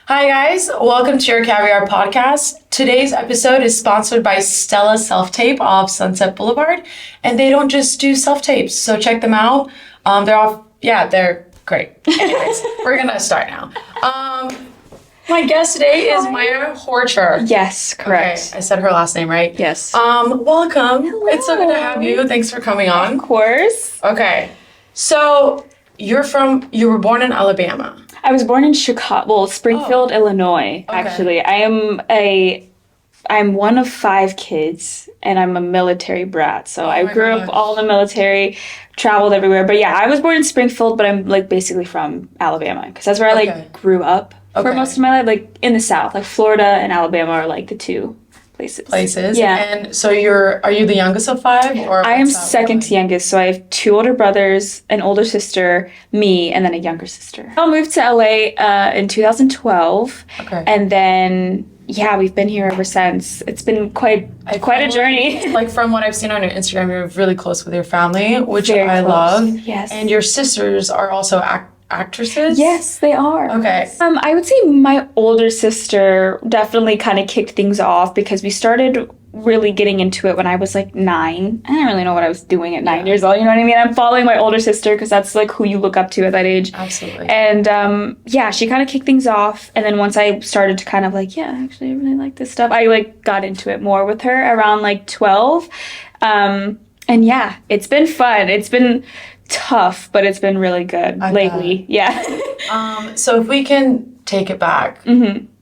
Hi guys, welcome to your Caviar podcast. Today's episode is sponsored by Stella Self-Tape off Sunset Boulevard, and they don't just do self-tapes, so check them out. They're great. Anyways, we're gonna start now. My guest today is Miya Horcher. Yes, correct. Okay, I said her last name right? Yes. Welcome. Hello. It's so good to have you. Thanks for coming on. Of course. Okay, so you were born in Alabama. I was born in Springfield, Illinois, actually. I'm one of 5 kids, and I'm a military brat. So I grew up all in the military, traveled everywhere. But yeah, I was born in Springfield, but I'm basically from Alabama, because that's where I grew up for most of my life, in the South. Florida and Alabama are the 2 places. Yeah. And so are you the youngest of 5? Or I am second youngest, so I have 2 older brothers, an older sister, me, and then a younger sister. I moved to LA in 2012, and then we've been here ever since. It's been quite a journey. From what I've seen on your Instagram, you're really close with your family, which Very I close. love. Yes. And your sisters are also actresses? Yes, they are. Okay. I would say my older sister definitely kind of kicked things off because we started really getting into it when I was 9. I didn't really know what I was doing at 9 years old. You know what I mean? I'm following my older sister because that's who you look up to at that age. Absolutely. And she kind of kicked things off. And then once I started to kind of actually I really like this stuff, I got into it more with her around 12. And yeah, it's been fun. It's been tough, but it's been really good lately. Yeah. So if we can take it back,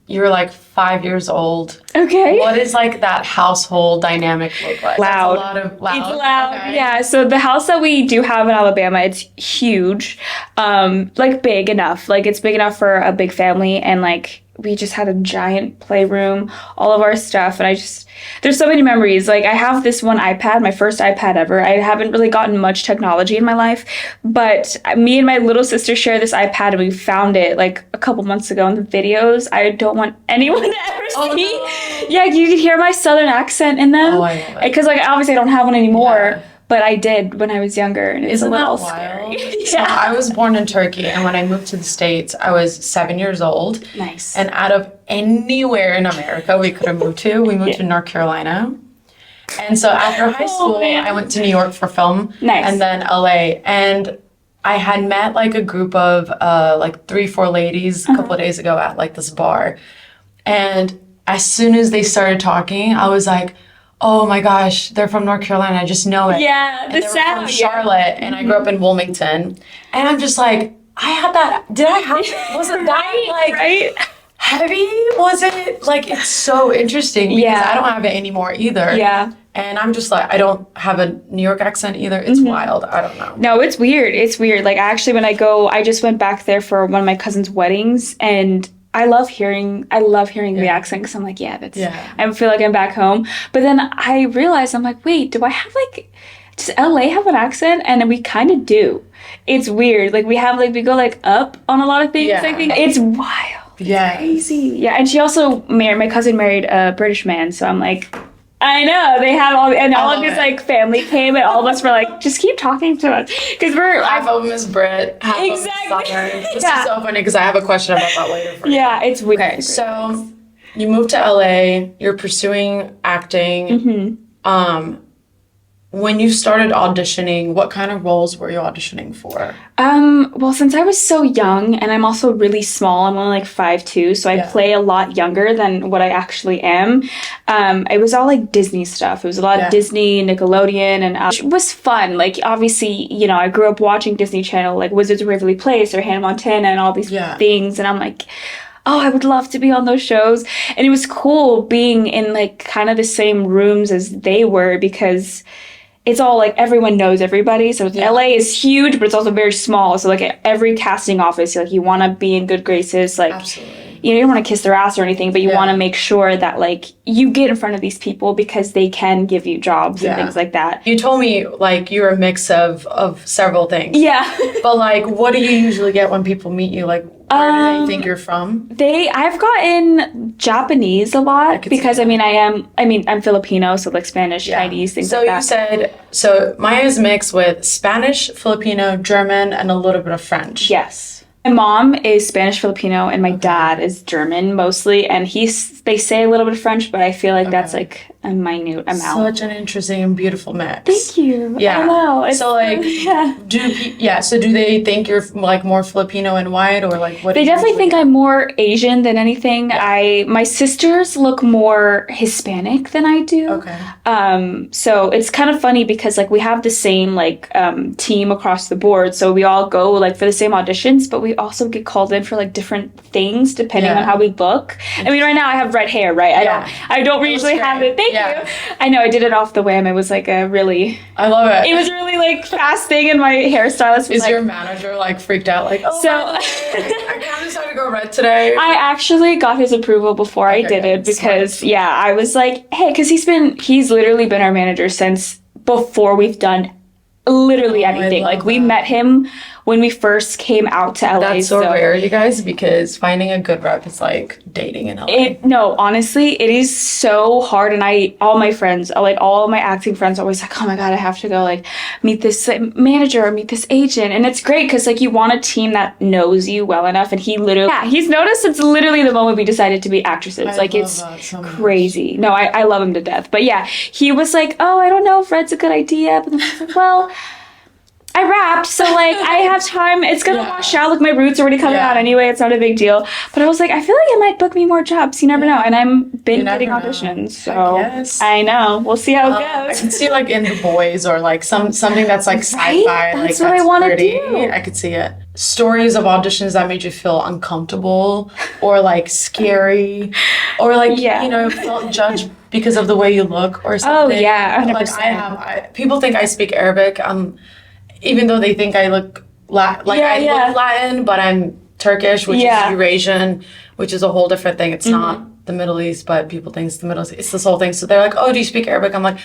you're 5 years old. Okay. What is that household dynamic look like? Loud. It's a lot of loud. It's loud. Okay. Yeah. So the house that we do have in Alabama, it's huge. Big enough. It's big enough for a big family, and we just had a giant playroom, all of our stuff, and there's so many memories. I have this one iPad, my first iPad ever. I haven't really gotten much technology in my life, but me and my little sister share this iPad, and we found it a couple months ago in the videos. I don't want anyone to ever see. No. Yeah, you could hear my southern accent in them. Oh, I love it. Because obviously I don't have one anymore. Yeah. But I did when I was younger, and it's a little scary. Yeah. So I was born in Turkey, and when I moved to the States, I was 7 years old. Nice. And out of anywhere in America we could have moved to, we moved to North Carolina. And so after high school, I went to New York for film. Nice. And then LA. And I had met a group of 3-4 ladies a couple of days ago at this bar. And as soon as they started talking, I was like, oh my gosh, they're from North Carolina. I just know it. Yeah, the sound. From Charlotte, and I grew up in Wilmington. And I'm just I had that. Did I have? Was it that right? Heavy? Was it it's so interesting because I don't have it anymore either. Yeah. And I'm just I don't have a New York accent either. It's wild. I don't know. No, it's weird. It's weird. Actually, when I just went back there for one of my cousin's weddings, and I love hearing the accent because I'm I feel like I'm back home. But then I realized, I'm wait, do I have does LA have an accent? And we kind of do. It's weird. We have we go up on a lot of things. I think it's wild. Yeah. Crazy. Yeah. And she also my cousin married a British man. So I'm I know they have all of this family came, and all of us were just keep talking to us because we're half of them is Brit, half of them is Southern. This is so funny because I have a question about that later. For you. It's weird. Okay, so you moved to LA. You're pursuing acting. When you started auditioning, what kind of roles were you auditioning for? Well, since I was so young, and I'm also really small, I'm only 5'2", so I play a lot younger than what I actually am. It was all Disney stuff. It was a lot of Disney, Nickelodeon, and it was fun. Obviously, I grew up watching Disney Channel, Wizards of Waverly Place or Hannah Montana and all these things, and I'm oh, I would love to be on those shows. And it was cool being in kind of the same rooms as they were because it's all everyone knows everybody. So LA is huge, but it's also very small. So every casting office, you want to be in good graces. Absolutely. You don't want to kiss their ass or anything, but you want to make sure that you get in front of these people because they can give you jobs and things like that. You told me you're a mix of several things. Yeah. But what do you usually get when people meet you? Where do they think you're from? I've gotten Japanese a lot because I'm Filipino, so Spanish, Chinese, things like that. So you said Maya's mixed with Spanish, Filipino, German, and a little bit of French. Yes. My mom is Spanish Filipino and my dad is German mostly, and they say a little bit of French, but I feel like that's like a minute amount. Such an interesting and beautiful mix. Thank you. Yeah. I know. It's, so like so do they think you're like more Filipino and white, or like what? They definitely think I'm more Asian than anything. My sisters look more Hispanic than I do. Okay. So it's kind of funny because like we have the same like team across the board, so we all go like for the same auditions, but we also get called in for like different things depending on how we look. I mean, right now I have red hair, right? I don't usually have it. Thank you. I know, I did it off the whim. It was like I love it. It was really like fast thing, and my hairstylist was your manager like freaked out like, oh, so I kind of decided to go red today? I actually got his approval before I did it because I was like, hey, because he's literally been our manager since before we've done literally anything. Like we met him when we first came out to LA. That's so rare, you guys, because finding a good rep is like dating in LA. No, honestly, it is so hard. And all my friends, like all my acting friends, are always like, oh my God, I have to go like meet this manager or meet this agent. And it's great because like you want a team that knows you well enough. And he's noticed since literally the moment we decided to be actresses. It's so crazy. No, I love him to death. But yeah, he was like, oh, I don't know if red's a good idea. But then I was like, well, I rapped, so like I have time. It's gonna wash out. Like my roots are already coming out anyway. It's not a big deal. But I was like, I feel like it might book me more jobs. You never know. And I'm been getting auditions, so I know. We'll see how it goes. I can see like in The Boys or like something that's like sci-fi. That's what I want to do. I could see it. Stories of auditions that made you feel uncomfortable or like scary or like felt judged because of the way you look or something. Oh yeah, 100%. Like people think I speak Arabic. Even though they think I look look Latin, but I'm Turkish, which is Eurasian, which is a whole different thing. It's not the Middle East, but people think it's the Middle East. It's this whole thing. So they're like, "Oh, do you speak Arabic?" I'm like,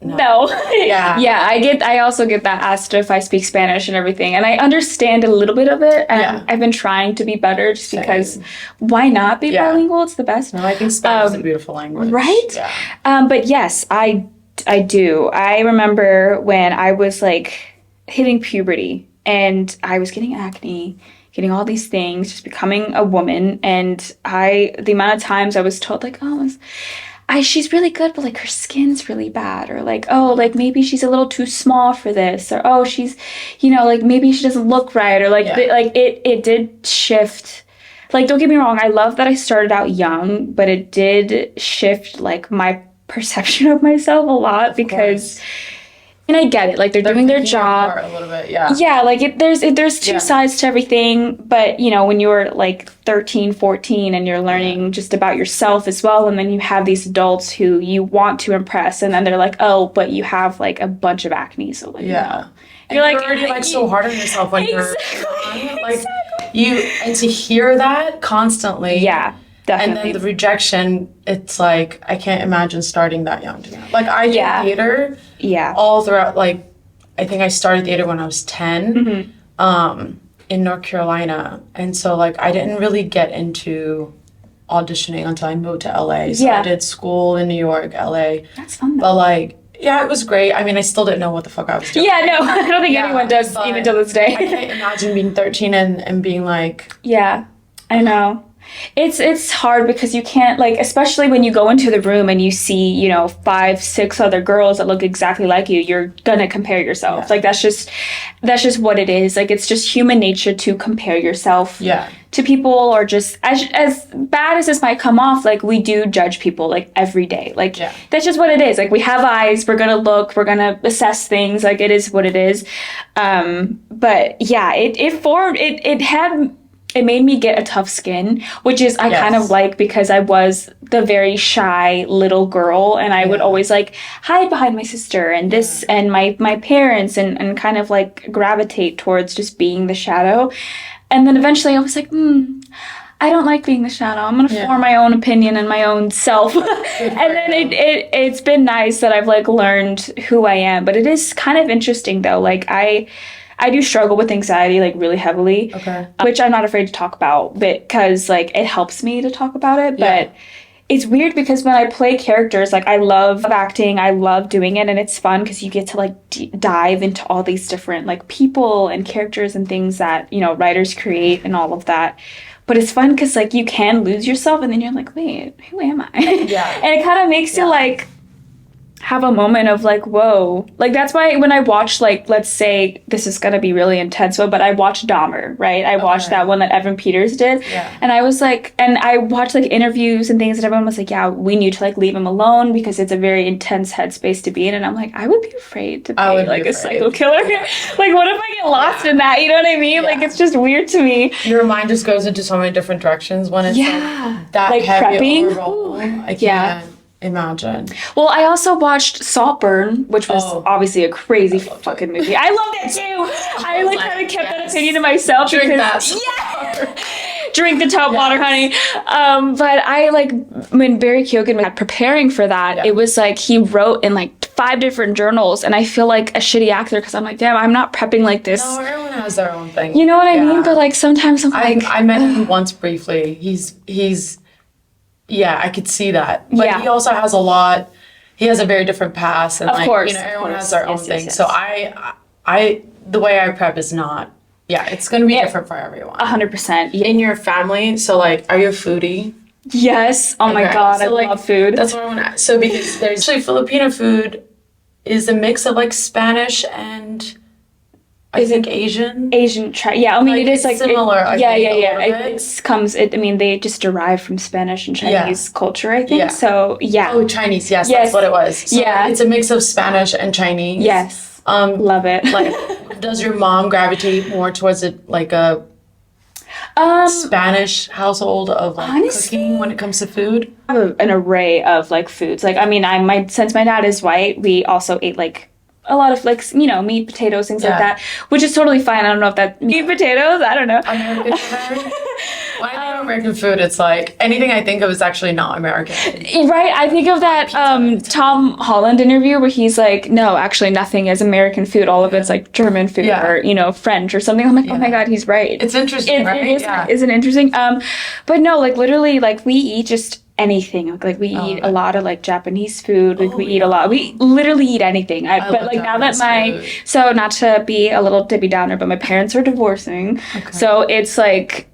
"No." I also get that asked if I speak Spanish and everything, and I understand a little bit of it. And I've been trying to be better, just because why not be bilingual? It's the best. No, I think Spanish is a beautiful language, right? Yeah. But yes, I do. I remember when I was like hitting puberty and I was getting acne, getting all these things, just becoming a woman, and the amount of times I was told like, oh, she's really good, but like her skin's really bad, or like, oh, like maybe she's a little too small for this, or oh, she's, like maybe she doesn't look right, or like it did shift. Like, don't get me wrong, I love that I started out young, but it did shift like my perception of myself a lot because. And I get it, like they're doing their job a little bit, like there's two sides to everything, but when you're like 13, 14 and you're learning just about yourself as well, and then you have these adults who you want to impress, and then they're like, oh, but you have like a bunch of acne, so like you're like already like so hard on yourself when you're young, like and to hear that constantly, definitely. And then the rejection, it's like, I can't imagine starting that young. Like, I did theater all throughout, like, I think I started theater when I was 10 in North Carolina. And so, like, I didn't really get into auditioning until I moved to LA. So I did school in New York, LA. That's fun, though. But, like, it was great. I mean, I still didn't know what the fuck I was doing. Yeah, no, I don't think anyone does, even to this day. I can't imagine being 13 and being like... Yeah, I know. It's hard because you can't, like, especially when you go into the room and you see 5, 6 other girls that look exactly like you, you're gonna compare yourself. Like that's just what it is. Like, it's just human nature to compare yourself to people, or just as bad as this might come off, like we do judge people like every day. Like that's just what it is. Like, we have eyes, we're gonna look, we're gonna assess things. Like, it is what it is. But yeah, it made me get a tough skin, which is I kind of like, because I was the very shy little girl, and I would always like hide behind my sister and this and my parents, and kind of like gravitate towards just being the shadow. And then eventually I was like, I don't like being the shadow. I'm going to form my own opinion and my own self. And then it's been nice that I've like learned who I am. But it is kind of interesting though. Like I do struggle with anxiety like really heavily, which I'm not afraid to talk about because like it helps me to talk about it. But it's weird because when I play characters, like I love acting, I love doing it, and it's fun because you get to like dive into all these different like people and characters and things that, you know, writers create and all of that. But it's fun because like you can lose yourself and then you're like, wait, who am I? Yeah. And it kind of makes you like have a moment of like, whoa. Like that's why when I watch, like, let's say this is gonna be really intense, but I watched Dahmer, right? I watched that one that Evan Peters did. Yeah. And I was like, and I watched like interviews and things and everyone was like, yeah, we need to like leave him alone because it's a very intense headspace to be in. And I'm like, I would be afraid to be like a psycho killer. Like what if I get lost in that? You know what I mean? Like it's just weird to me. Your mind just goes into so many different directions when it's like that like heavy prepping. overall. I can't imagine. Well, I also watched Saltburn, which was obviously a crazy fucking movie. I loved it too. I like kind of kept that opinion to myself. Drink because, drink the tub water, honey. But I like when Barry Keoghan was preparing for that, it was like he wrote in like 5 different journals, and I feel like a shitty actor because I'm like, damn, I'm not prepping like this. No, everyone has their own thing. You know what I mean? But like sometimes I'm like, I met him once briefly. He's yeah, I could see that. But he also has he has a very different past, and of course, you know, everyone has their own thing. So I the way I prep is not it's gonna be different for everyone. 100%. In your family, so like, are you a foodie? Yes. Oh my god, so I love food. That's what I want to ask. So because there's actually Filipino food is a mix of like Spanish and I think Asian. Yeah, I mean it is like similar. It comes. I mean they just derive from Spanish and Chinese culture. I think so. Yeah. Oh, Chinese. Yes, that's what it was. So it's a mix of Spanish and Chinese. Yes. Love it. Like, does your mom gravitate more towards it like a Spanish household of like honestly, cooking when it comes to food? I have an array of like foods. Like I mean, since my dad is white, we also ate like a lot of like, you know, meat, potatoes, things like that, which is totally fine. I don't know if that meat, potatoes, I don't know. American food. When I think of American food, it's like anything I think of is actually not American. Right? I think of that Tom Holland interview where he's like, no, actually nothing is American food. All of it's like German food or, you know, French or something. I'm like, oh my God, he's right. It's interesting, right? It isn't interesting. But no, like literally, like we eat just anything. Like we eat a lot of like Japanese food. Like we eat a lot. We literally eat anything. But like now that so not to be a little Debbie Downer, but my parents are divorcing. Okay. So it's like,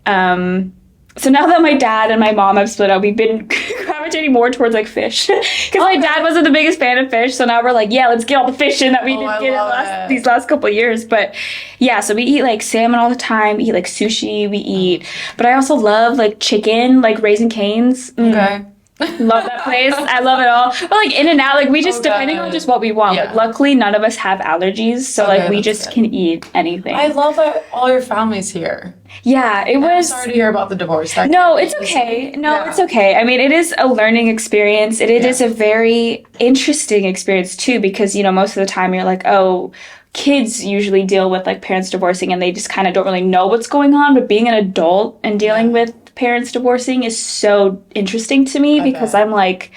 so now that my dad and my mom have split up, we've been gravitating more towards like fish. Because my dad wasn't the biggest fan of fish. So now we're like, let's get all the fish in that we didn't get these last couple of years. But yeah, so we eat like salmon all the time. We eat like sushi. We eat. But I also love like chicken, like Raising Cane's. Okay. Love that place. I love it all. But like In and Out, like we just depending on just what we want. Like luckily none of us have allergies, so like we just can eat anything. I love that all your family's here. Yeah, it was. I'm sorry to hear about the divorce. No, it's okay. It's okay. I mean, it is a learning experience. It is a very interesting experience too, because you know most of the time you're like, oh, kids usually deal with like parents divorcing and they just kind of don't really know what's going on. But being an adult and dealing with parents divorcing is so interesting to me because I'm like,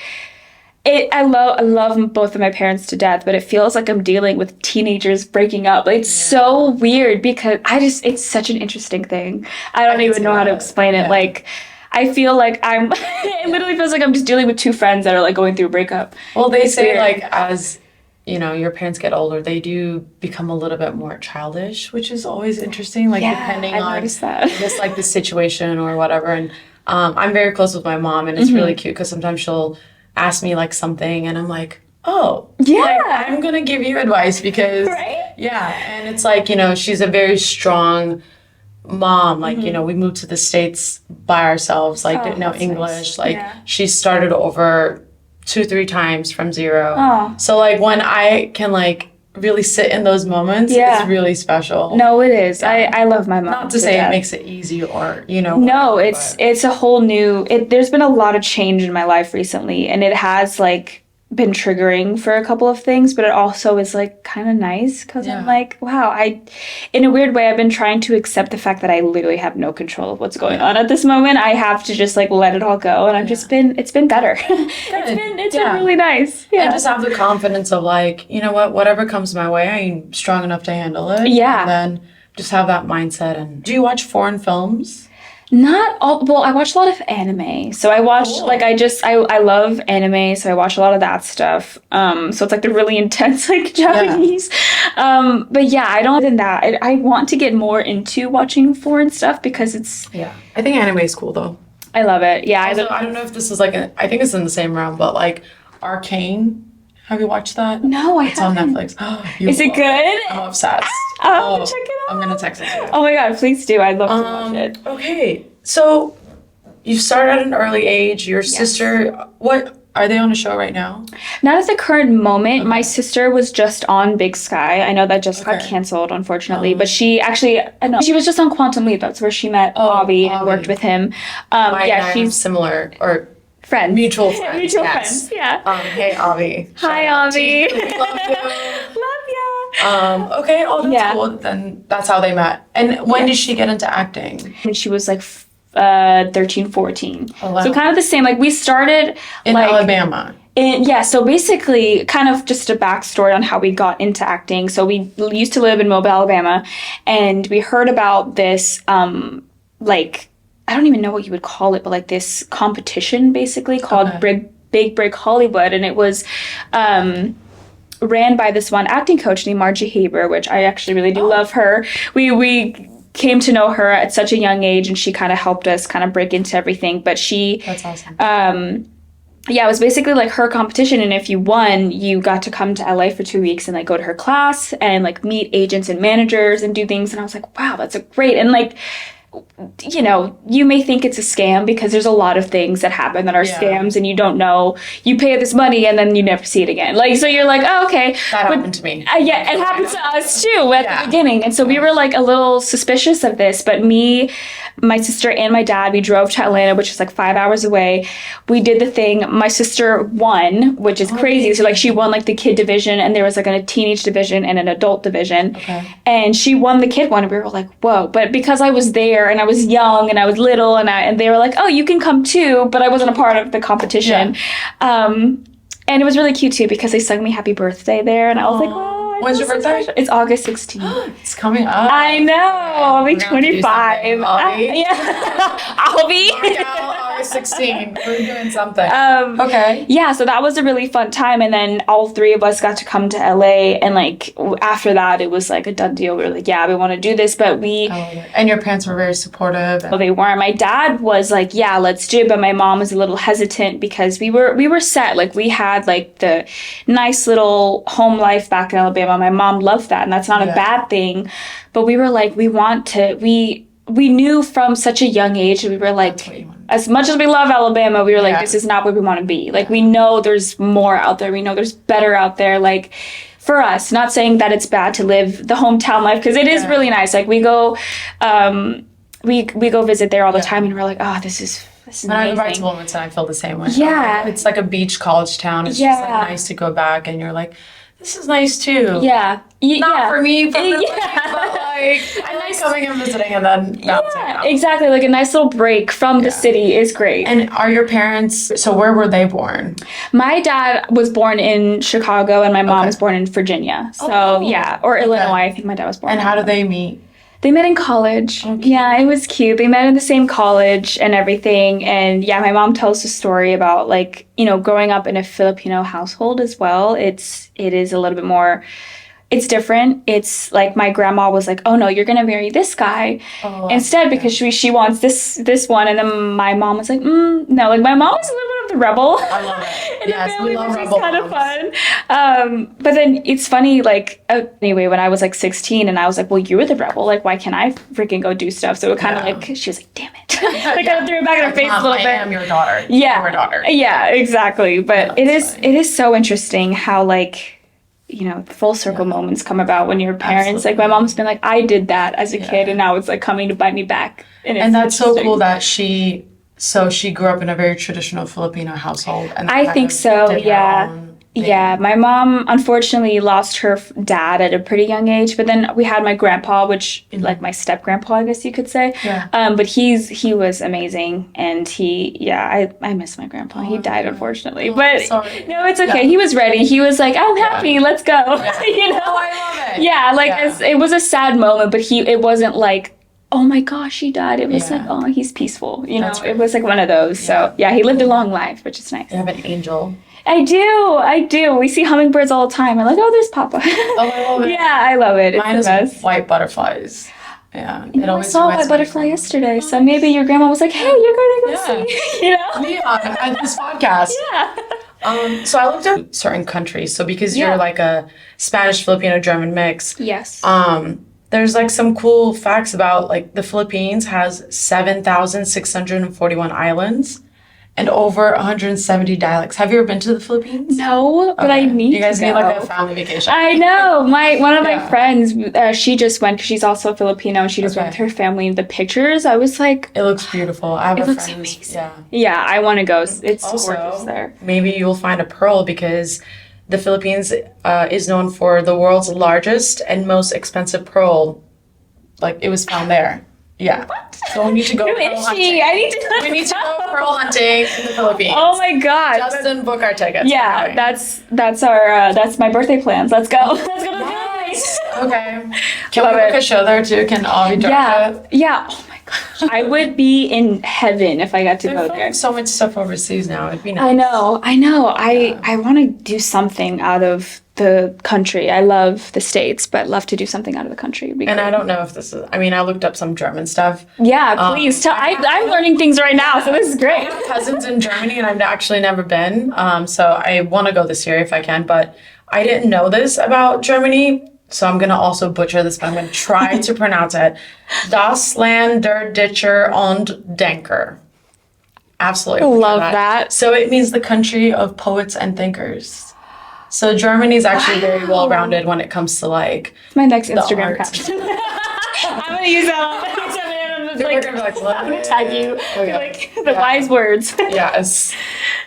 I love both of my parents to death, but it feels like I'm dealing with teenagers breaking up. Like, it's so weird because it's such an interesting thing. I don't even know how to explain it. Like, I feel like it literally feels like I'm just dealing with 2 friends that are like going through a breakup. Well, they say like as you know, your parents get older, they do become a little bit more childish, which is always interesting, like depending on just like the situation or whatever. And I'm very close with my mom, and it's really cute because sometimes she'll ask me like something and I'm like, oh, like, I'm going to give you advice because, and it's like, you know, she's a very strong mom. Like, you know, we moved to the States by ourselves, like didn't know English. Nice. Like she started over 2-3 times from zero. So like when I can like really sit in those moments, it's really special. No, it is. I love my mom. Not to say it makes it easy or, you know. No, it's a whole new, there's been a lot of change in my life recently, and it has like been triggering for a couple of things, but it also is like kind of nice because I'm like, wow, in a weird way, I've been trying to accept the fact that I literally have no control of what's going on at this moment. I have to just like let it all go, and it's been better. It's been really nice. Yeah. And just have the confidence of like, you know what, whatever comes my way, I'm strong enough to handle it. Yeah. And then just have that mindset. And do you watch foreign films? Not all. Well, I watch a lot of anime. So I watched I love anime. So I watch a lot of that stuff. So it's like the really intense like Japanese. Yeah. But yeah, I don't than that. I want to get more into watching foreign stuff because it's. Yeah, I think anime is cool though. I love it. Yeah. Also, I don't know if this is like I think it's in the same realm, but like Arcane. Have you watched that? No, I haven't. It's on Netflix. Is it good? I'm obsessed. Oh, check it out. I'm gonna text it to you. Oh my god, please do. I'd love to watch it. Okay, so you started at an early age. Your sister, what are they on a show right now? Not at the current moment. Okay. My sister was just on Big Sky. I know that just got canceled, unfortunately. But she actually, she was just on Quantum Leap. That's where she met Avi and worked with him. She's similar or. Friends. Mutual friends. Mutual friends, yeah. Hey, Avi. Hi, Avi. Love you. Love ya. Okay, that's cool. Then that's how they met. And when did she get into acting? When she was like 13, 14. Oh, wow. So kind of the same. Like we started in Alabama. So basically kind of just a backstory on how we got into acting. So we used to live in Mobile, Alabama, and we heard about this I don't even know what you would call it, but like this competition basically called Big Break Hollywood. And it was ran by this one acting coach named Margie Haber, which I actually really do love her. We came to know her at such a young age, and she kind of helped us kind of break into everything. But that's awesome. It was basically like her competition. And if you won, you got to come to LA for 2 weeks and like go to her class and like meet agents and managers and do things. And I was like, wow, that's great. And like, you may think it's a scam because there's a lot of things that happen that are scams and you don't know. You pay this money and then you never see it again. Like, so you're like, oh, okay. That happened to me. It happened to us too at the beginning. And so we were like a little suspicious of this. But me, my sister, and my dad, we drove to Atlanta, which is like 5 hours away. We did the thing. My sister won, which is crazy. So like she won like the kid division, and there was like a teenage division and an adult division. Okay. And she won the kid one, and we were like, whoa. But because I was there and I was young and I was little and they were like, oh, you can come too, but I wasn't a part of the competition. And it was really cute too because they sung me happy birthday there, and I was like, oh. When's your birthday? It's August 16th. It's coming up. I know. I'll be 25. Avi. I'll be. August 16th. We're doing something. Okay. Yeah, so that was a really fun time. And then all three of us got to come to LA. And like after that, it was like a done deal. We were like, yeah, we want to do this. But And your parents were very supportive. Well, they weren't. My dad was like, yeah, let's do it. But my mom was a little hesitant because we were set. Like we had like the nice little home life back in Alabama. My mom loved that, and that's not a bad thing. But we were like, we knew from such a young age, we were like, as much as we love Alabama, we were like, this is not where we want to be. Like, we know there's more out there. We know there's better out there. Like, for us, not saying that it's bad to live the hometown life, because it is really nice. Like, we go visit there all the time, and we're like, oh, this is when I invite to Wilmington, I feel the same way. Yeah. It's like a beach college town. It's just like nice to go back, and you're like, this is nice too. Yeah. Not for me, but like I like coming and visiting and then bouncing out. Exactly. Like a nice little break from the city is great. And are your parents, so where were they born? My dad was born in Chicago and my mom was born in Virginia. So or Illinois. I think my dad was born. And how did they meet? They met in college. Okay. Yeah, it was cute. They met in the same college and everything. And yeah, my mom tells a story about like, growing up in a Filipino household as well. It is a little bit more, it's different. It's like my grandma was like, oh no, you're going to marry this guy instead because she wants this one. And then my mom was like, no, like my mom was a little bit of the rebel. I love it. Yes, we love rebel. Kind of fun. But then it's funny, like, anyway, when I was like 16 and I was like, well, you were the rebel. Like, why can't I freaking go do stuff? So it kind of like, she was like, damn it. Like, I threw it back in her face a little bit. I am your daughter. Yeah. Your daughter. Yeah, exactly. But it is so interesting how like, full circle moments come about when your parents, like my mom's been like, I did that as a kid and now it's like coming to bite me back. And that's so cool that she grew up in a very traditional Filipino household. And I think so, yeah. Yeah, my mom unfortunately lost her dad at a pretty young age, but then we had my grandpa, which like my step grandpa, I guess you could say. Yeah. But he was amazing, and I miss my grandpa. He died unfortunately, but sorry. No, it's okay. Yeah. He was ready. He was like, I'm happy. Let's go. Yeah. I love it. Yeah, like it was a sad moment, but it wasn't like oh my gosh, he died. It was like, oh, he's peaceful. You know, it was like one of those. So yeah, he lived a long life, which is nice. You have an angel. I do. We see hummingbirds all the time. I'm like, oh, there's Papa. Oh, I love it. Yeah, I love it. Mine is white butterflies. Yeah. I saw a white butterfly yesterday, so maybe your grandma was like, hey, you're going to go see, you know? Miya at this podcast. Yeah. So I looked at certain countries. So because you're like a Spanish, Filipino, German mix. Yes. There's like some cool facts about like the Philippines has 7,641 islands and over 170 dialects. Have you ever been to the Philippines? No, but I need to. You guys need like a family vacation. I know. One of my friends, she just went because she's also Filipino, and she just went with her family. The pictures, I was like, it looks beautiful. I have it a looks friend. amazing. Yeah, I want to go. It's also gorgeous there. Maybe you'll find a pearl because the Philippines is known for the world's largest and most expensive pearl. Like it was found there. Yeah. What? So we need to go Who pearl is hunting. she? I need to We need to go pearl hunting in the Philippines. Oh my god. Justin, book our tickets. Yeah, that's our that's my birthday plans. Let's go. Let's go to the Philippines. Okay. Can we book a show there too? Can all be directed? Yeah. Oh my gosh. I would be in heaven if I got to go there. So much stuff overseas now. It'd be nice. I know. I want to do something out of the country. I love the States, but love to do something out of the country. And I don't know if this is, I mean, I looked up some German stuff. Yeah, please tell. I'm learning things right now, so this is great. I have cousins in Germany and I've actually never been. So I want to go this year if I can, but I didn't know this about Germany. So I'm going to also butcher this, but I'm going to try to pronounce it. Das Land der Dichter und Denker. Absolutely. Love that. So it means the country of poets and thinkers. So Germany is actually very well-rounded when it comes to like my next Instagram art. caption. I'm gonna use that. I'm gonna tag you. Like the wise words. Yes.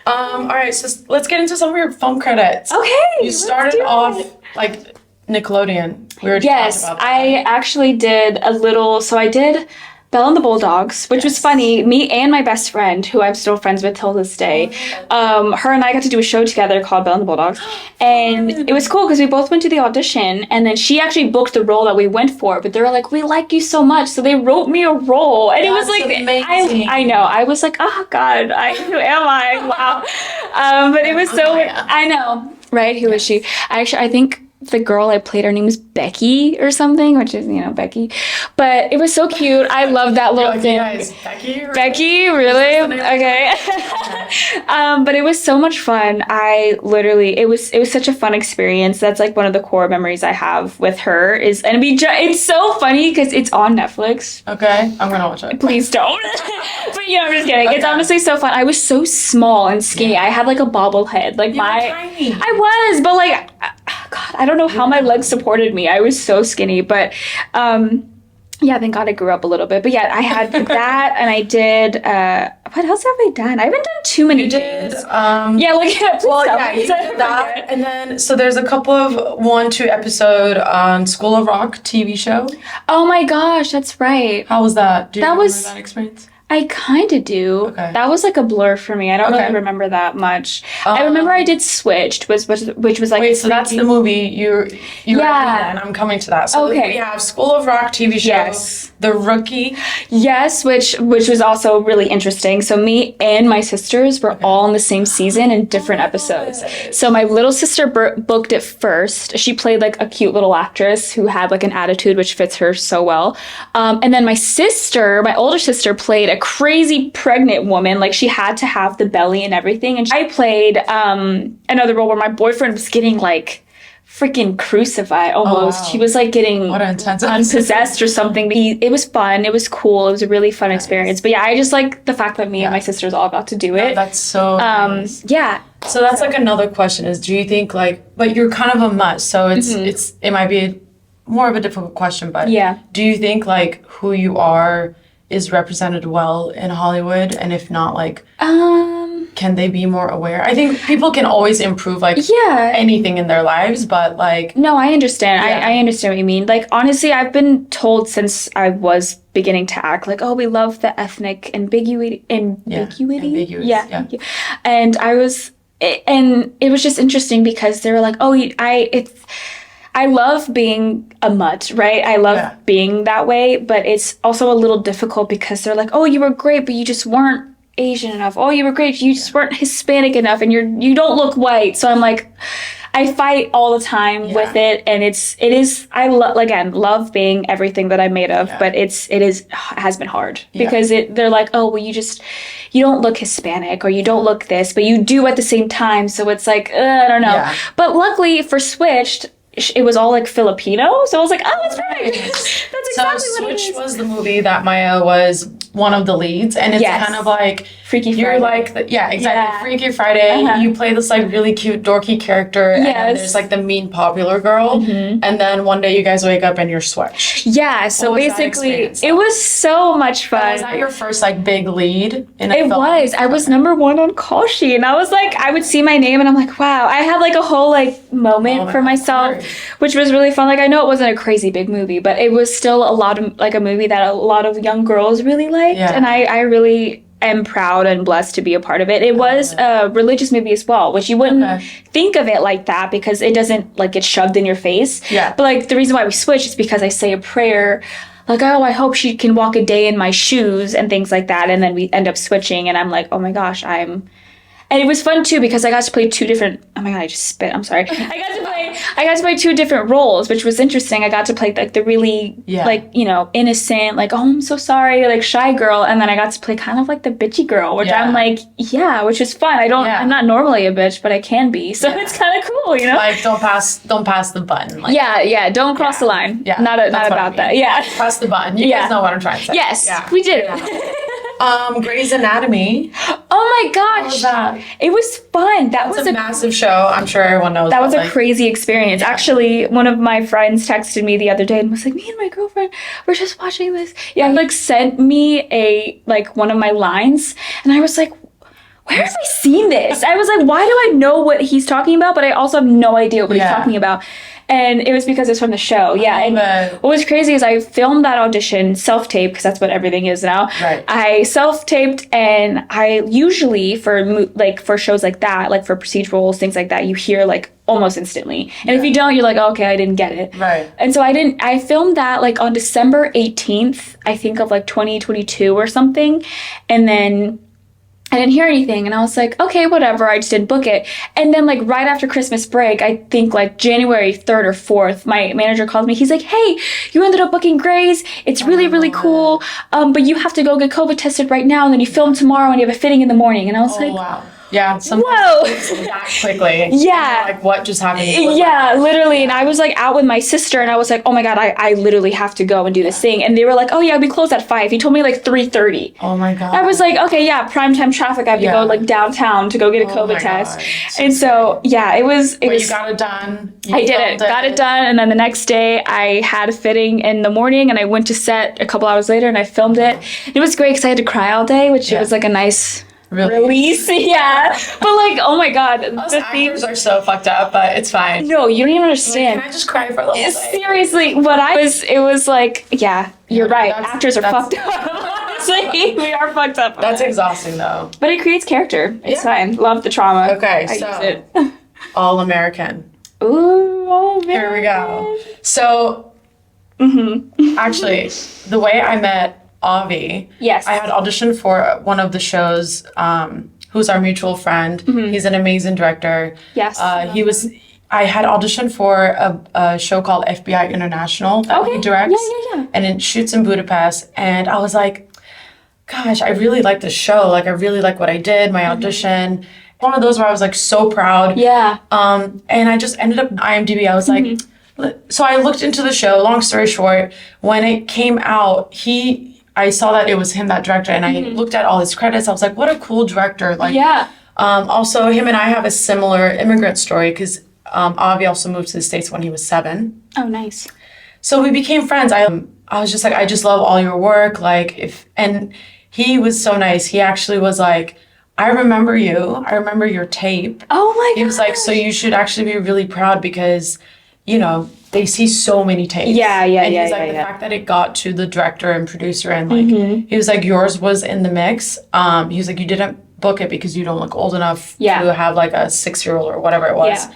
All right. So let's get into some of your film credits. Okay. You started off like Nickelodeon. We were yes, talking about that. I actually did a little. So I did Belle and the Bulldogs, which was funny. Me and my best friend, who I'm still friends with till this day, her and I got to do a show together called Belle and the Bulldogs. And it was cool because we both went to the audition, and then she actually booked the role that we went for. But they were like, we like you so much. So they wrote me a role. And it was like, amazing. I know. I was like, oh God, who am I? Wow. But it was so, I know. Right? Who is she? I think the girl I played, her name was Becky or something, which is, Becky. But it was so cute. I love that little thing. Guys, Becky, really? Okay. But it was so much fun. It was such a fun experience. That's like one of the core memories I have with her it's so funny because it's on Netflix. Okay, I'm gonna watch it. Please don't. But I'm just kidding. Okay. It's honestly so fun. I was so small and skinny. Yeah. I had like a bobblehead. Like tiny. I was, but like, God, I don't know how my legs supported me. I was so skinny, but thank God I grew up a little bit. But yeah, I had that, and I did. What else have I done? I haven't done too many things. You did that, and then so there's a couple of 1-2 episode on School of Rock TV show. Oh my gosh, that's right. How was that? Do you remember was that experience? I kind of do. Okay. That was like a blur for me. I don't really remember that much. I remember I did Switched, which was like. Wait, so that's the movie you and I'm coming to that. So we have School of Rock TV show. Yes. The Rookie. Yes, which was also really interesting. So me and my sisters were all in the same season in different episodes. So my little sister booked it first. She played like a cute little actress who had like an attitude which fits her so well. And then my older sister, played a crazy pregnant woman. Like she had to have the belly and everything. And I played another role where my boyfriend was getting like freaking crucified almost. He was like getting unpossessed or something. But it was fun. It was cool. It was a really fun experience. But yeah, I just like the fact that me and my sisters all got to do it. That's so nice. Yeah. So that's like another question is, do you think like, but you're kind of a mutt, so it might be more of a difficult question, but do you think like who you are is represented well in Hollywood? And if not, like, can they be more aware? I think people can always improve, like, anything in their lives, but, like... No, I understand. Yeah. I understand what you mean. Like, honestly, I've been told since I was beginning to act, like, oh, we love the ethnic ambiguity. Ambiguous. Yeah. Thank you. And it was just interesting because they were like, oh, I love being a mutt, right? I love being that way, but it's also a little difficult because they're like, oh, you were great, but you just weren't Asian enough. Oh, you were great, you just weren't Hispanic enough, and you don't look white. So I'm like, I fight all the time with it, and it is. I love being everything that I'm made of, but it has been hard because they're like, oh, well, you don't look Hispanic or you don't look this, but you do at the same time. So it's like, I don't know. Yeah. But luckily for Switched, it was all like Filipino, so I was like, oh, that's right. That's exactly what it is. Switch was the movie that Maya was one of the leads, and it's kind of like Freaky Friday. You're like Freaky Friday. You play this like really cute dorky character, and then there's like the mean popular girl, and then one day you guys wake up and you're Switched. Yeah, so basically it was so much fun. Was that your first like big lead in a film? It was. I was number one on call sheet, and I was like, I would see my name and I'm like, wow. I had like a whole like moment for myself, which was really fun. Like, I know it wasn't a crazy big movie, but it was still a lot of like a movie that a lot of young girls really liked, and I really am proud and blessed to be a part of it. It was a religious movie as well, which you wouldn't think of it like that because it doesn't like get shoved in your face. Yeah. But like the reason why we switched is because I say a prayer like, oh, I hope she can walk a day in my shoes and things like that. And then we end up switching and I'm like, oh my gosh, and it was fun too because I got to play two different. Oh my god! I just spit. I'm sorry. I got to play two different roles, which was interesting. I got to play like the really like innocent, like oh I'm so sorry, like shy girl, and then I got to play kind of like the bitchy girl, which I'm like which is fun. I'm not normally a bitch, but I can be, so it's kind of cool, Like don't pass the button. Like, don't cross the line. Yeah, not about that. Yeah, press the button. You guys know what I'm trying to say. Yes, we did. Grey's Anatomy. Oh my gosh. How was that? It was fun. That was a massive show. I'm sure everyone knows. That was a crazy experience. Yeah. Actually, one of my friends texted me the other day and was like, me and my girlfriend, we're just watching this. Yeah, he like sent me one of my lines and I was like, where have I seen this? I was like, why do I know what he's talking about? But I also have no idea what he's talking about. And it was because it's from the show. Yeah. And what was crazy is I filmed that audition self-tape because that's what everything is now. Right. I self-taped, and I usually for shows like that, like for procedurals, things like that, you hear like almost instantly. And if you don't, you're like, oh, okay, I didn't get it. Right. And so I filmed that like on December 18th, I think of like 2022 or something. And then I didn't hear anything, and I was like, okay, whatever, I just didn't book it. And then, like, right after Christmas break, I think, like, January 3rd or 4th, my manager called me. He's like, hey, you ended up booking Grey's. It's really, really cool, but you have to go get COVID tested right now, and then you film tomorrow, and you have a fitting in the morning. And I was like, wow. Yeah, whoa. That quickly. Yeah. Like, what just happened? Yeah, literally. And I was like out with my sister and I was like, oh my God, I literally have to go and do this thing. And they were like, oh yeah, we close at 5. He told me like 3:30. Oh my God. I was like, okay, yeah, primetime traffic. I have to go like downtown to go get a COVID test. And so, yeah, it was. You got it done. I did it. Got it done. And then the next day I had a fitting in the morning and I went to set a couple hours later and I filmed it. It was great because I had to cry all day, which it was like a nice release. Yeah. But like, oh my God. Us actors are so fucked up, but it's fine. No, you don't even understand. Like, can I just cry for a little bit? Seriously, it was like, yeah, you're right. Actors are fucked up. Honestly, we are fucked up. That's exhausting though. But it creates character. It's fine. Love the trauma. Okay, so use it. All American. Ooh, All American. Here we go. So, actually, the way I met Avi. Yes. I had auditioned for one of the shows, who's our mutual friend. He's an amazing director. Yes. I had auditioned for a show called FBI International that he directs. Yeah. And it shoots in Budapest. And I was like, gosh, I really like the show. Like, I really like what I did, my audition. One of those where I was like so proud. Yeah. And I just ended up on IMDb. I was like, so I looked into the show. Long story short, when it came out, I saw that it was him that directed, and I looked at all his credits. I was like, what a cool director. Like, also, him and I have a similar immigrant story because Avi also moved to the States when he was 7. Oh, nice. So we became friends. I was just like, I just love all your work. And he was so nice. He actually was like, I remember you. I remember your tape. Oh my God. He was like, so you should actually be really proud because, they see so many tapes. Yeah. And he's like, the fact that it got to the director and producer and like, he was like, yours was in the mix. He was like, you didn't book it because you don't look old enough to have like a 6-year-old or whatever it was.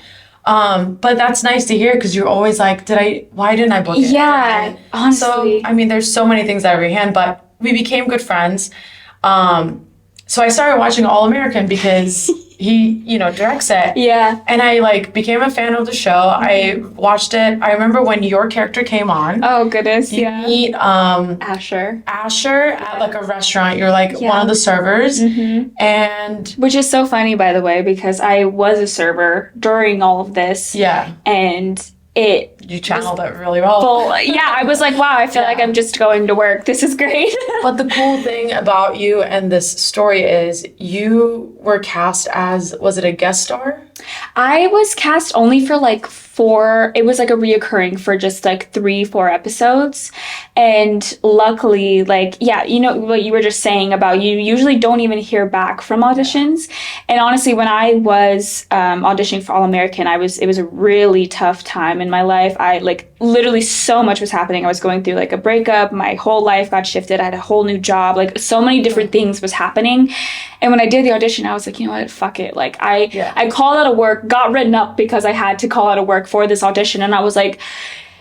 But that's nice to hear because you're always like, why didn't I book it? Yeah, honestly. So, I mean, there's so many things out of your hand, but we became good friends. So I started watching All American because he, directs it. Yeah. And I became a fan of the show. I watched it. I remember when your character came on. Oh goodness, you meet Asher at a restaurant. You're one of the servers. And which is so funny, by the way, because I was a server during all of this. Yeah. And you channeled it really well. I was like, wow, I feel like I'm just going to work. This is great. But the cool thing about you and this story is you were cast as, was it a guest star? I was cast only for 4, it was a reoccurring for just 3-4 episodes. And luckily, what you were just saying about you usually don't even hear back from auditions. And honestly, when I was auditioning for All American, it was a really tough time in my life. I literally so much was happening. I was going through a breakup. My whole life got shifted. I had a whole new job. So many different things was happening. And when I did the audition, I was like, you know what, fuck it. I called out of work, got written up because I had to call out of work for this audition. And I was like,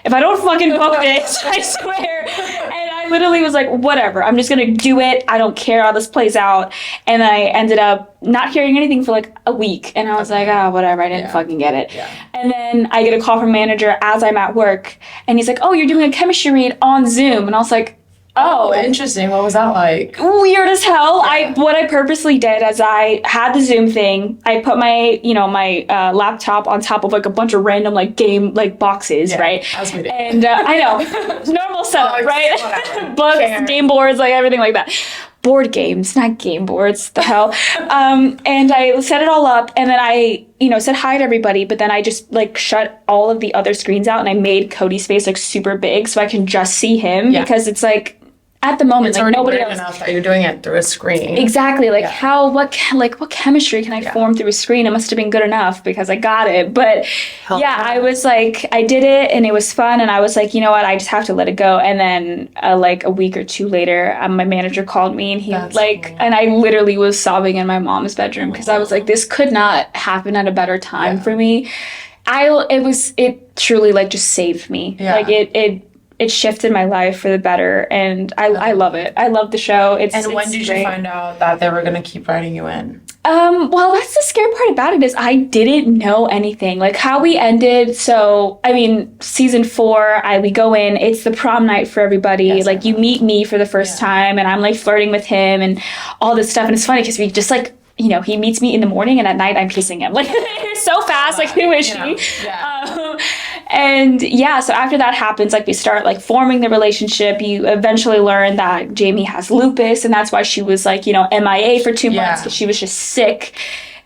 if I don't fucking book this, I swear. And I literally was like, whatever, I'm just going to do it. I don't care how this plays out. And I ended up not hearing anything for a week. And I was like, whatever, I didn't fucking get it. Yeah. And then I get a call from manager as I'm at work. And he's like, oh, you're doing a chemistry read on Zoom. And I was like, oh, interesting. What was that like? Weird as hell. Yeah. What I purposely did is I had the Zoom thing. I put my, my laptop on top of a bunch of random game boxes, right? As we do. And I know, normal setup, right? Books, game boards, everything like that. Board games, not game boards. The hell. And I set it all up, and then I, said hi to everybody. But then I just shut all of the other screens out, and I made Cody's face super big so I can just see him because it's at the moment, it's already nobody weird else. Enough that you're doing it through a screen. Exactly. What chemistry can I form through a screen? It must have been good enough because I got it. But I was I did it and it was fun. And I was like, you know what? I just have to let it go. And then a week or two later, my manager called me and he and I literally was sobbing in my mom's bedroom because I was like, this could not happen at a better time for me. It truly just saved me. Yeah. It shifted my life for the better, and I love it. I love the show. And when did you find out that they were going to keep writing you in? Well, that's the scary part about it is I didn't know anything. How we ended, so, season 4, we go in, it's the prom night for everybody. Yes, you meet me for the first time, and I'm, flirting with him and all this stuff, and it's funny because we just, he meets me in the morning, and at night I'm kissing him. So fast, who is she? Yeah. And so after that happens, we start forming the relationship. You eventually learn that Jamie has lupus, and that's why she was MIA for 2 months because she was just sick.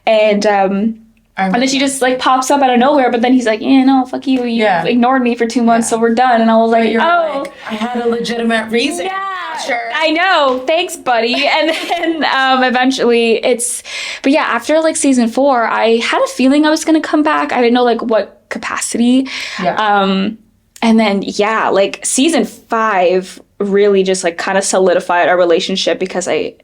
And then she just pops up out of nowhere, but then he's like, no, fuck you. You ignored me for 2 months, so we're done. And I was like, oh. I had a legitimate reason. Yeah. Sure. I know. Thanks, buddy. And then eventually but after season 4, I had a feeling I was going to come back. I didn't know what capacity. Yeah. And then season 5 really just kind of solidified our relationship because I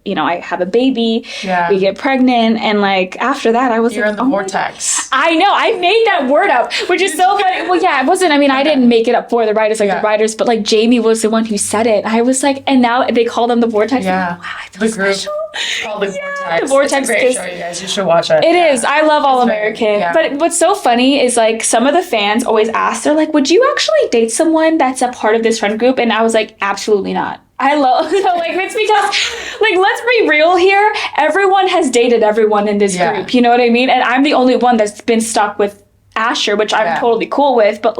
have a baby. Yeah. We get pregnant, and after that I was You're in the Vortex. I know. I made that word up, which is so funny. Well, yeah, it wasn't. I didn't make it up for the writers, the writers, but Jamie was the one who said it. I was and now they call them the Vortex. Yeah. Wow, I feel special. It's called the Vortex. The Vortex. It's a great show, you guys. You should watch it. It is. I love All American. But what's so funny is some of the fans always ask, they're like, would you actually date someone that's a part of this friend group? And I was like, absolutely not. I love, it's because, let's be real here. Everyone has dated everyone in this group. You know what I mean? And I'm the only one that's been stuck with Asher, which I'm totally cool with. But,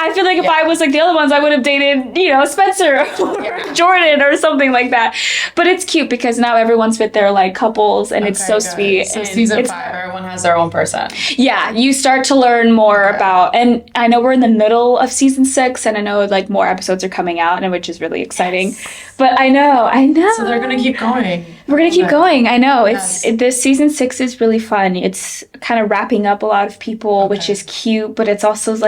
I feel if I was the other ones, I would have dated, Spencer or Jordan or something like that. But it's cute because now everyone's with their couples, and it's so good. Sweet. So season 5, everyone has their own person. Yeah, you start to learn more about, and I know we're in the middle of season 6, and I know more episodes are coming out, and which is really exciting. Yes. But I know. So they're gonna keep going. We're gonna keep going. I know. This season 6 is really fun. It's kind of wrapping up a lot of people, which is cute, but it's also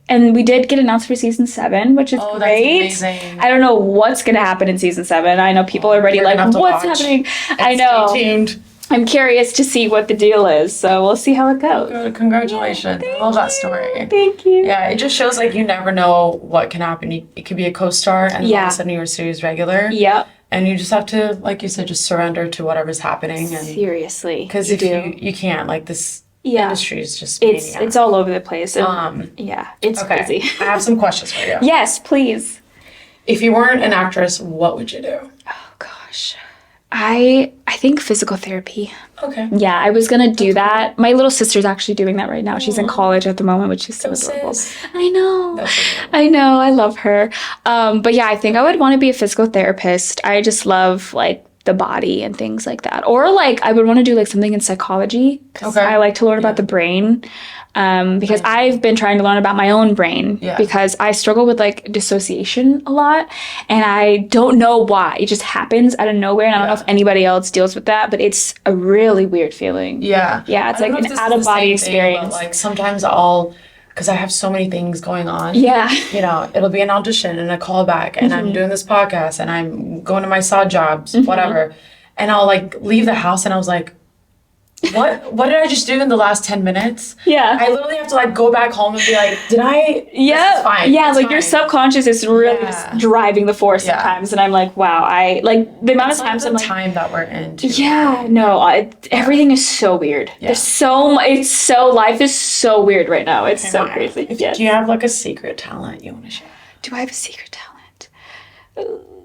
and we did get announced for season 7, which is great. That's amazing. I don't know what's gonna happen in season 7. I know people are already what's happening? I know. Stay tuned. I'm curious to see what the deal is. So we'll see how it goes. Good. Congratulations. I love that story. Thank you. Yeah, it just shows like you never know what can happen. It could be a co-star and all of a sudden you're a series regular. Yep. And you just have to, like you said, just surrender to whatever's happening. And seriously. because if you can't, like this industry is just it's all over the place. And, it's crazy. I have some questions for you. Yes, please. If you weren't an actress, what would you do? Oh gosh. I think physical therapy. Okay. Yeah, I was gonna do that. My little sister's actually doing that right now. She's in college at the moment, which is so adorable. I know. I know. I love her. But yeah, I think I would want to be a physical therapist. I just love like the body and things like that. Or like I would want to do like something in psychology because I like to learn about the brain. Because I've been trying to learn about my own brain because I struggle with like dissociation a lot and I don't know why. It just happens out of nowhere and I don't know if anybody else deals with that, but it's a really weird feeling. Yeah. Yeah, it's like an out of body experience. But, like sometimes because I have so many things going on. Yeah. You know, it'll be an audition and a callback and I'm doing this podcast and I'm going to my side jobs, whatever. And I'll like leave the house and I was like, what did I just do in the last 10 minutes? Yeah. I literally have to like go back home and be like, did I? Yeah. Fine. Yeah, like your subconscious is really just driving the force sometimes. And I'm like, wow, the amount of times I'm like. The time that we're in. Too. Yeah, no, everything is so weird. Yeah. Life is so weird right now. It's so crazy. Do you have like a secret talent you want to share? Do I have a secret talent?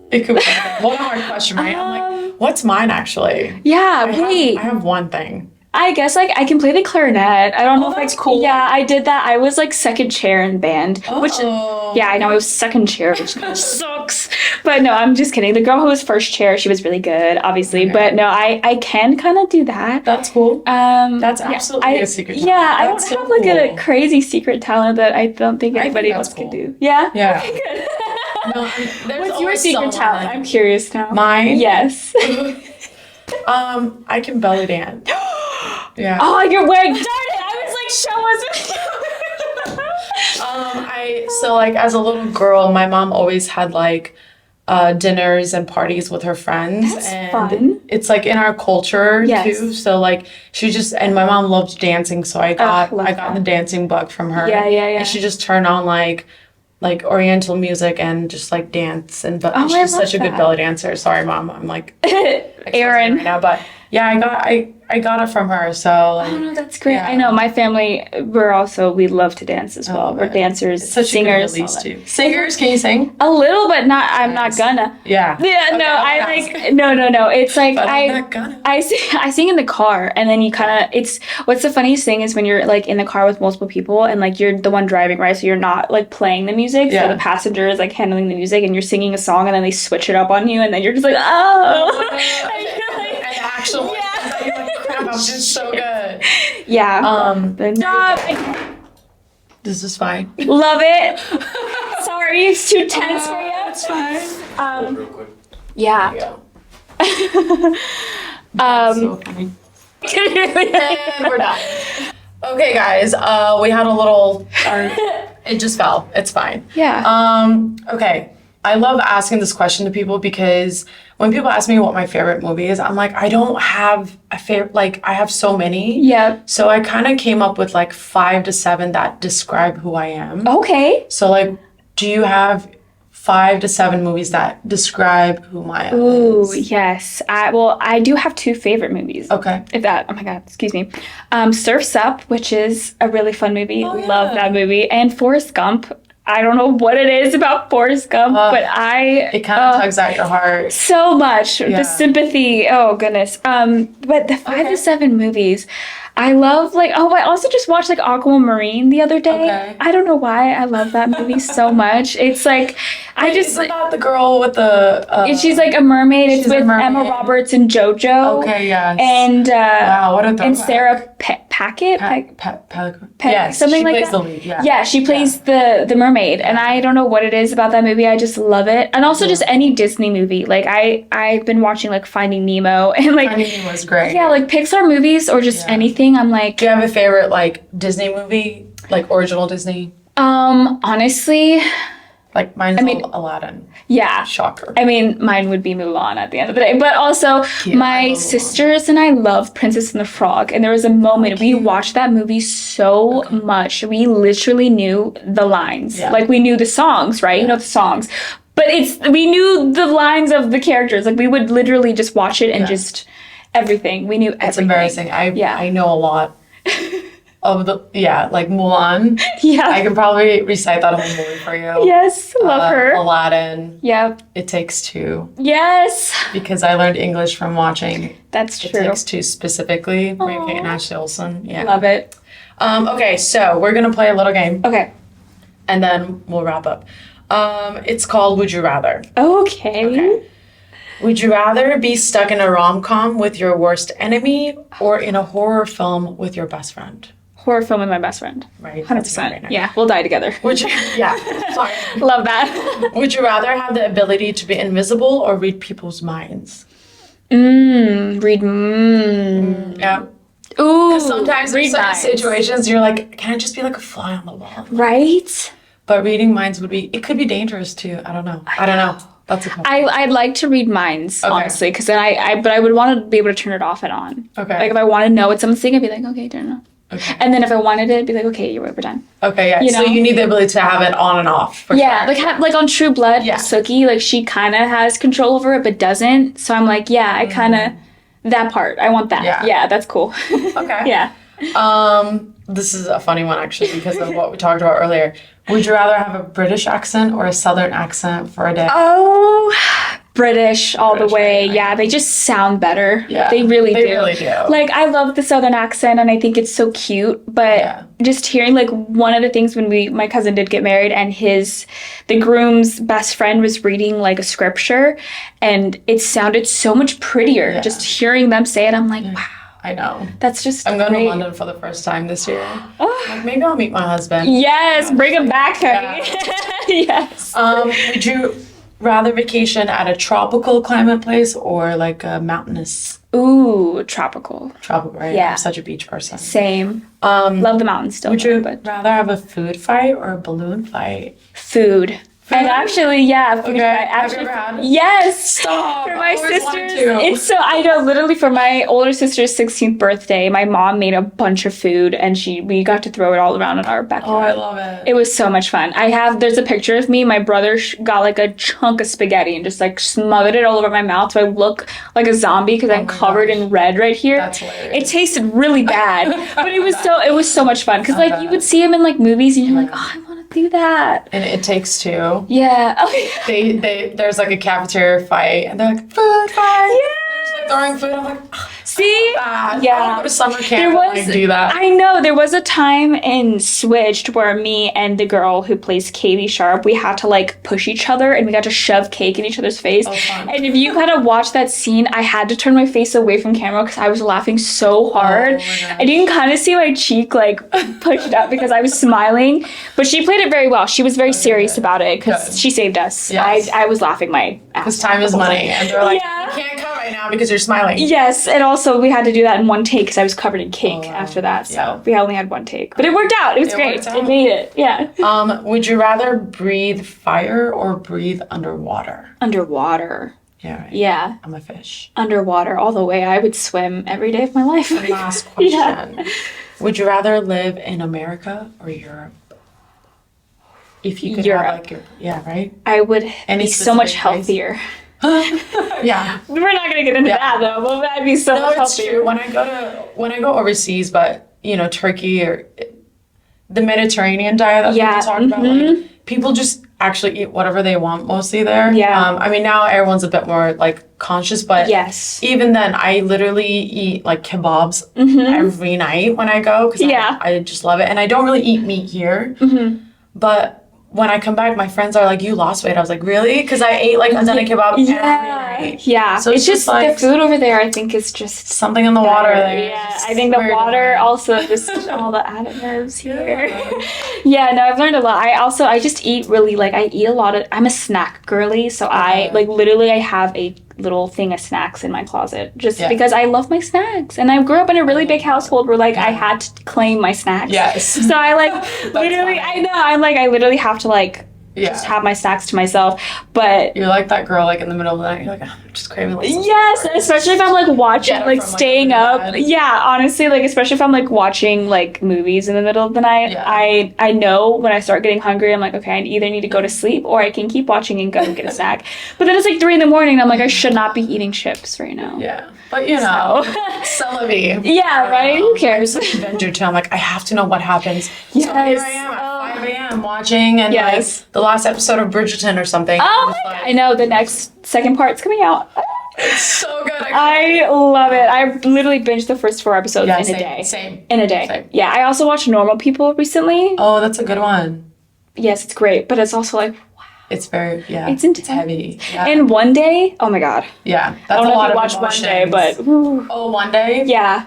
It could be one hard question, right? I'm like, what's mine actually? Yeah, I have one thing. I guess like I can play the clarinet. I don't know if that's cool. Yeah, I did that. I was like second chair in band, which I know I was second chair, which kind of sucks. But no, I'm just kidding. The girl who was first chair, she was really good, obviously. But no, I can kind of do that. That's cool. That's absolutely a secret talent. Yeah, I don't have like a crazy secret talent that I don't think anybody else can do. Yeah. Yeah. Okay, good. No, what's your secret talent? I'm curious now. Mine? Yes. I can belly dance. Yeah. Oh, you're wearing. Darn it! I was like, show us. So like as a little girl, my mom always had like dinners and parties with her friends. That's fun. It's like in our culture too. So like and my mom loved dancing, so I got the dancing bug from her. Yeah. And she just turned on like Oriental music and just like dance but she's such a good belly dancer. Sorry, Mom, I'm like Aaron right now, but yeah, I got it from her. So like, oh no, that's great. Yeah. I know my family. We love to dance as well. We're dancers, singers. Too. Singers, can you sing? A little, but not. I'm not gonna. Yeah. Yeah. Okay, no, I like. No. It's like I sing in the car, and then you kind of. It's what's the funniest thing is when you're like in the car with multiple people, and like you're the one driving, right? So you're not like playing the music. So the passenger is like handling the music, and you're singing a song, and then they switch it up on you, and then you're just like, oh. And actually, crap, I'm just so good. Yeah. This is fine. Love it. Sorry, it's too tense for you. It's fine. Real quick. Yeah. So funny. And we're done. Okay, guys. We had a little. It just fell. It's fine. Yeah. Okay. I love asking this question to people because when people ask me what my favorite movie is, I'm like, I don't have a favorite. Like, I have so many. Yeah. So I kind of came up with like 5 to 7 that describe who I am. Okay. So like, do you have 5 to 7 movies that describe who Miya is? Ooh, yes. I do have 2 favorite movies. Okay. Oh my God, excuse me. Surf's Up, which is a really fun movie. Love that movie. And Forrest Gump. I don't know what it is about Forrest Gump, but it kind of tugs at your heart so much. The sympathy. Oh goodness. But the 5 to 7 movies, I love. Like, I also just watched like Aquamarine the other day. Okay. I don't know why I love that movie so much. It's like it's about the girl with the. She's like a mermaid. It's with Emma Roberts and JoJo. Okay, yes. And wow, what a throwback. and Sarah Packett. Yes, something she like plays that. The lead, yeah, she plays the mermaid, and I don't know what it is about that movie. I just love it, and also just any Disney movie. Like I've been watching like Finding Nemo and like Finding Nemo was great. Yeah, like Pixar movies or just anything. I'm like. Do you have a favorite like Disney movie, like original Disney? Honestly. Like mine's Aladdin. Yeah. Shocker. I mean, mine would be Mulan at the end of the day. But also, my sisters and I love Princess and the Frog. And there was a moment, we watched that movie so much. We literally knew the lines. Yeah. Like, we knew the songs, right? Yeah. You know the songs. But we knew the lines of the characters. Like, we would literally just watch it and just everything. We knew everything. It's embarrassing. I know a lot. Of like Mulan. Yeah. I can probably recite that whole movie for you. Yes, love her. Aladdin. Yep. It Takes Two. Yes. Because I learned English from watching That's true. It Takes Two specifically. Mary-Kate and Ashley Olsen. Yeah. Love it. Okay, so we're going to play a little game. Okay. And then we'll wrap up. It's called Would You Rather. Okay. Would you rather be stuck in a rom-com with your worst enemy or in a horror film with your best friend? Horror film with my best friend. Right. 100%. Yeah, we'll die together. Sorry. Love that. Would you rather have the ability to be invisible or read people's minds? Read. Yeah. Ooh. Because sometimes in certain situations you're like, can I just be like a fly on the wall? Right. But reading minds it could be dangerous too. I don't know. That's a question. I'd like to read minds, honestly, because then I would want to be able to turn it off and on. Okay. Like if I want to know what someone's saying, I'd be like, okay, turn it on. Okay. And then if I wanted it, I'd be like, okay, we're done. Okay, yeah. So you need the ability to have it on and off. For sure. like on True Blood, Sookie, like she kind of has control over it, but doesn't. So I'm like, I kind of that part. I want that. Yeah, that's cool. Okay. Yeah. This is a funny one actually because of what we talked about earlier. Would you rather have a British accent or a Southern accent for a day? Oh, British all the way. Right? Yeah, they just sound better. Yeah, they really do. Like, I love the Southern accent, and I think it's so cute. But just hearing, like, one of the things when my cousin did get married, and the groom's best friend was reading, like, a scripture, and it sounded so much prettier. Yeah. Just hearing them say it, I'm like, wow. I know. That's just I'm going to London for the first time this year. Like, maybe I'll meet my husband. Yes, bring him back, honey. Yes. Would you rather vacation at a tropical climate place or like a mountainous? Ooh, tropical. Tropical, right? Yeah. I'm such a beach person. Same. Love the mountains still. Would you rather have a food fight or a balloon fight? Food. And actually, Have you ever had? Yes. Stop. For my sisters, I know, literally for my older sister's 16th birthday, my mom made a bunch of food and we got to throw it all around in our backyard. Oh, I love it. It was so much fun. There's a picture of me. My brother got like a chunk of spaghetti and just like smothered it all over my mouth. So I look like a zombie because I'm covered in red right here. That's hilarious. It tasted really bad, but it was so much fun because like you would see him in like movies and you're like, oh, I want to do that. And It Takes Two. Yeah. Oh, yeah. There's like a cafeteria fight and they're like, food fight. Yeah. They're just like throwing food. I'm like, see? Yeah. Go to summer camp and do that. I know. There was a time in Switched where me and the girl who plays Katie Sharp, we had to like push each other and we got to shove cake in each other's face. Oh, fun. And if you kind of watch that scene, I had to turn my face away from camera because I was laughing so hard. And you can kind of see my cheek like pushed up because I was smiling. But she played it very well. She was very serious about it because she saved us. Yes. I was laughing my ass. Because time is money. And they're like, you can't cut right now because you're smiling. Yes. And also we had to do that in one take because I was covered in cake after that. So we only had one take. But it worked out. It was great. It made it. Yeah. Would you rather breathe fire or breathe underwater? Underwater. Yeah, right. Yeah. I'm a fish. Underwater all the way. I would swim every day of my life. Last question. Would you rather live in America or Europe? If you could have right? I would be so much healthier. Yeah. We're not gonna get into that though, but I'd be so much healthier. True. When I go overseas, but Turkey or the Mediterranean diet that people talk about, like people just actually eat whatever they want mostly there. Yeah. I mean now everyone's a bit more like conscious, but even then I literally eat like kebabs every night when I go because I just love it, and I don't really eat meat here, but when I come back, my friends are like, you lost weight. I was like, really? Because I ate like a ton of kebab every night. Yeah. So it's just like, the food over there, I think, is just something in the water there. Yeah. I think the water also just all the additives here. No, I've learned a lot. I just eat really I eat a lot of, I'm a snack girly. So I literally I have a little thing of snacks in my closet just because I love my snacks. And I grew up in a really big household where I had to claim my snacks. Yes. So I literally, I know, I literally have to just have my snacks to myself. But you're like that girl, like in the middle of the night, you're like, I'm just craving like yes, especially if I'm like watching, like staying up. Yeah, honestly, like especially if I'm like watching like movies in the middle of the night. Yeah. I know when I start getting hungry, I'm like, okay, I either need to go to sleep or I can keep watching and go and get a snack. But then it's like 3 a.m. and I'm like, I should not be eating chips right now. Yeah. But you know, Celebi. Yeah, right? Who cares? I'm such a binger too. I'm like, I have to know what happens. Yes. So here I am at 5 a.m. watching and like the last episode of Bridgerton or something. Oh my God. I know the second part's coming out. It's so good. I love it. I literally binged the first 4 episodes in a day. Same. In a day. Same. Yeah, I also watched Normal People recently. Oh, that's a good one. Yes, it's great, but it's also like, it's very, it's intense. It's heavy. Yeah. And One Day, oh my God. Yeah, that's I don't a know lot if you of watched emotions. One Day, but Oh, One Day? Yeah.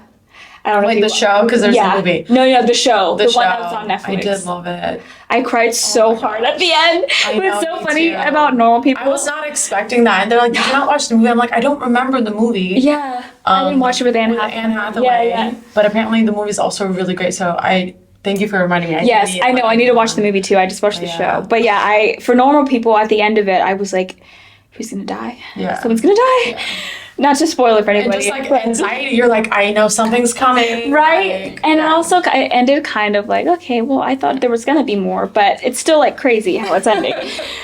I don't know. Like the show, because there's a movie. No, the show. The show. one that was on Netflix. I did love it. I cried so hard at the end. But it's so funny too. about Normal People. I was not expecting that. And they're like, did you not watch the movie? I'm like, I don't remember the movie. Yeah. I didn't watch it with Anne Hathaway. Yeah. But apparently the movie's also really great. So thank you for reminding me. Yes, I know. I need to watch the movie too. I just watched the show. But yeah, for Normal People, at the end of it, I was like, who's going to die? Yeah. Someone's going to die. Yeah. Not to spoil it for anybody. And just like anxiety, you're like, I know something's coming. Right? Like, and it also it ended kind of like, okay, well, I thought there was going to be more, but it's still like crazy how it's ending.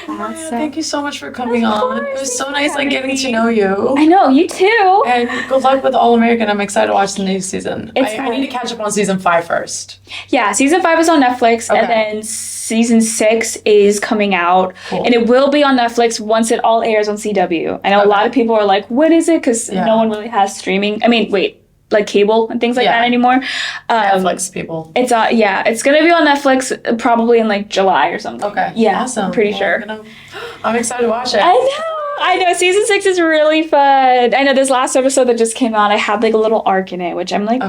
Thank you so much for coming on. It was so nice like getting to know you. I know, you too. And good luck with All American. I'm excited to watch the new season. I need to catch up on season 5 first. Yeah, season 5 is on Netflix, and then season 6 is coming out, and it will be on Netflix once it all airs on CW. I know a lot of people are like, what is it? Because no one really has streaming. I mean, like cable and things like that anymore. Netflix people. It's it's gonna be on Netflix probably in like July or something. Okay. Yeah, awesome. I'm pretty sure. I'm excited to watch it. I know. Season 6 is really fun. I know this last episode that just came out, I had like a little arc in it, which I'm like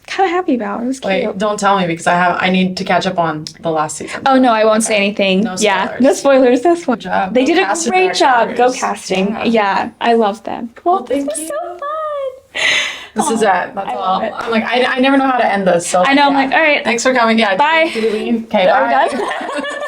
kind of happy about. It was cute. Wait, don't tell me because I need to catch up on the last season. Oh no, I won't say anything. No spoilers. No spoilers. That's one job. They did a great job. Go casting. Yeah, I love them. Well, thank you. So fun. This is it. That's all. I'm like, I never know how to end this. So I know. I'm like, all right. Thanks for coming. Yeah. Bye. Okay. Bye.